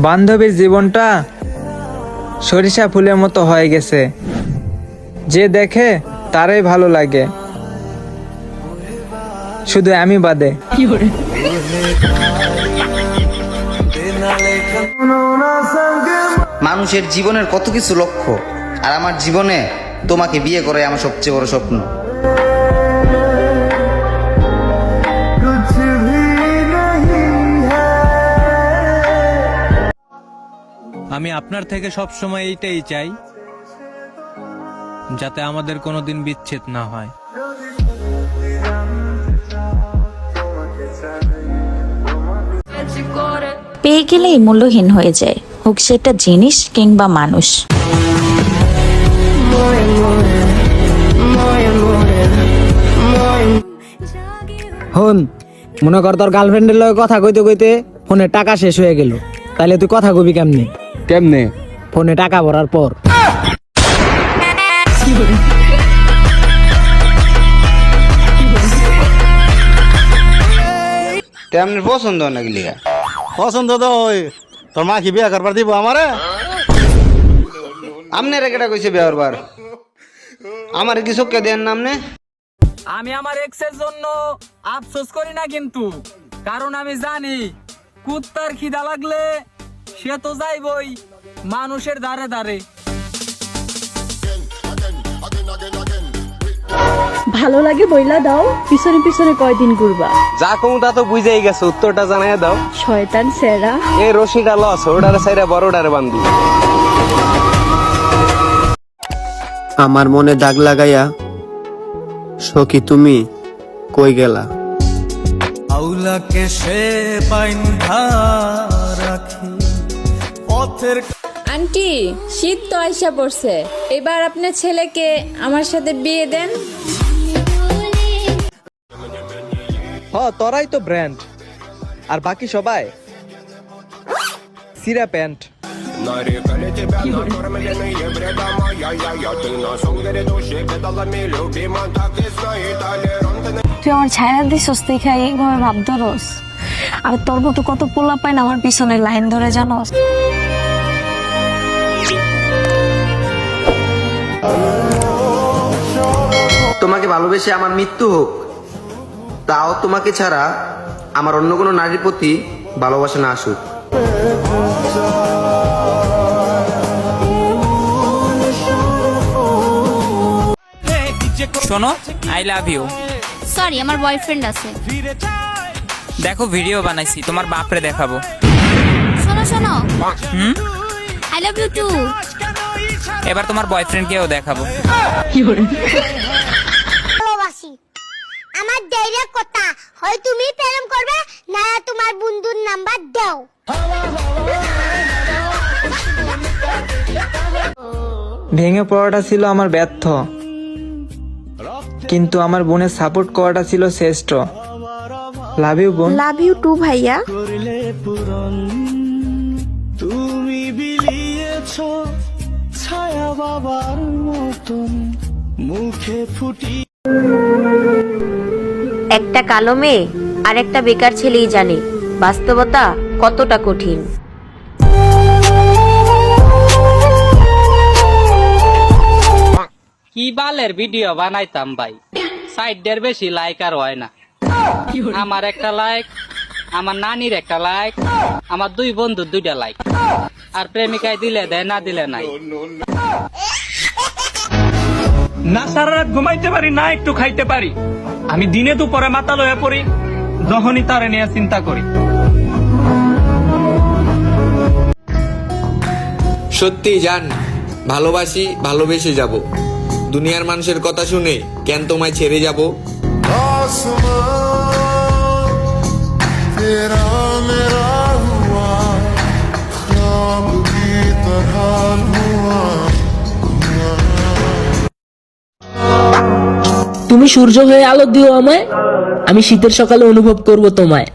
বান্ধবীর জীবনটা সরিষা ফুলের মতো হয়ে গেছে, যে দেখে তারই ভালো লাগে, শুধু আমি বাদে। মানুষের জীবনের কত কিছু লক্ষ্য, আর আমার জীবনে তোমাকে বিয়ে করে আমার সবচেয়ে বড় স্বপ্ন। আমি আপনার থেকে সব সময় এইটাই চাই, যাতে আমাদের কোনোদিন বিচ্ছেদ না হয়। পেয়ে গেলেই মূল্যহীন হয়ে যায়, হোক সেটা জিনিস কিংবা মানুষ। হন, মনে কর তোর গার্লফ্রেন্ডের লগে কথা কইতে কইতে ফোনে টাকা শেষ হয়ে গেল, তাইলে তুই কথা কবি কেমনে? কেমনে? ফোনে টাকা ভরার পর। তেমনি পছন্দ নাকি লিগা? পছন্দ তো ওই তোর মা কি বিয়া করবার দিব আমারে? আমনে রেকেটা কইছে বিয়ার বার, আমার কি চোখকে দেন নামনে? আমি আমার এক্সের জন্য আফসোস করি না, কিন্তু কারণ আমি জানি কুত্তার খিদা লাগলে সে তো যাইবই মানুষের দ্বারে দ্বারে। ভালো লাগে বইলা দাও, পিছনে পিছনে কয়দিন ঘুরবা? যা কমটা তো বুঝাই গেছে, উত্তরটা জানাই দাও। শয়তান সেরা। এই রশিটা লস, ওটারে সাইরা বড়টারে বান্ধি। আমার মনে দাগ লাগাইয়া সখী তুমি কই গেলা? আউলাকে সে বাইন্ধা রাখি পথের। আন্টি, শীত তো আইসা পড়ছে, এবার আপনার ছেলেকে আমার সাথে বিয়ে দেন। তোরাই তো ব্র্যান্ড, আর বাকি সবাই সিরা প্যান্ট। তুই আমার ছায়া দিছস দেখে এইভাবে ভাব ধরস, আর তোর মতো কত পোলা পায় না আমার পিছনে লাইন ধরে জানোস। তোমাকে ভালোবেসে আমার মৃত্যু হোক, তাও তোমাকে ছাড়া আমার অন্য কোনো নারীর প্রতি ভালোবাসা না আসুক। শোনো, আই লাভ ইউ। সরি, আমার বয়ফ্রেন্ড আছে। দেখো, ভিডিও বানাইছি, তোমার বাপরে দেখাবো। শোনো শোনো, আই লাভ ইউ টু। এবার তোমার বয়ফ্রেন্ডকেও দেখাবো। ভালোবাসি, আমার দেইরে কথা হয় তুমি প্রেম করবে, না তোমার বন্ধুর নাম্বার দাও। ভেঙে পড়াটা ছিল আমার ব্যর্থ, কিন্তু আমার বোনের সাপোর্ট করাটা ছিল শ্রেষ্ঠ। লাভ ইউ বোন। লাভ ইউ টু ভাইয়া। তুমি বিলিয়েছ ছায়া বাবার মতন মুখে ফুটি। একটা কালো মেয়ে আর একটা বেকার ছেলেই জানে বাস্তবতা কতটা কঠিন। কি বালের ভিডিও বানাইতাম ভাই, সাইডের বেশি লাইক আর হয় না। আমার একটা লাইক, আমার নানির একটা লাইক, আমার দুই বন্ধুর দুইটা লাইক, আর প্রেমিকায় দিলে দেয়, না দিলে নাই। না সারা রাত ঘুমাইতে পারি, না একটু খাইতে পারি। আমি দিনে দুপুরে মাতাল হয়ে পড়ি, যখনই তারে নিয়ে চিন্তা করি। সত্যি জান, ভালোবাসি, ভালোবেসে যাব। দুনিয়ার মানুষের কথা শুনে কেন তোমায় ছেড়ে যাব? তুমি সূর্য হয়ে আলো দিও আমায়, আমি শীতের সকালে অনুভব করব তোমায়।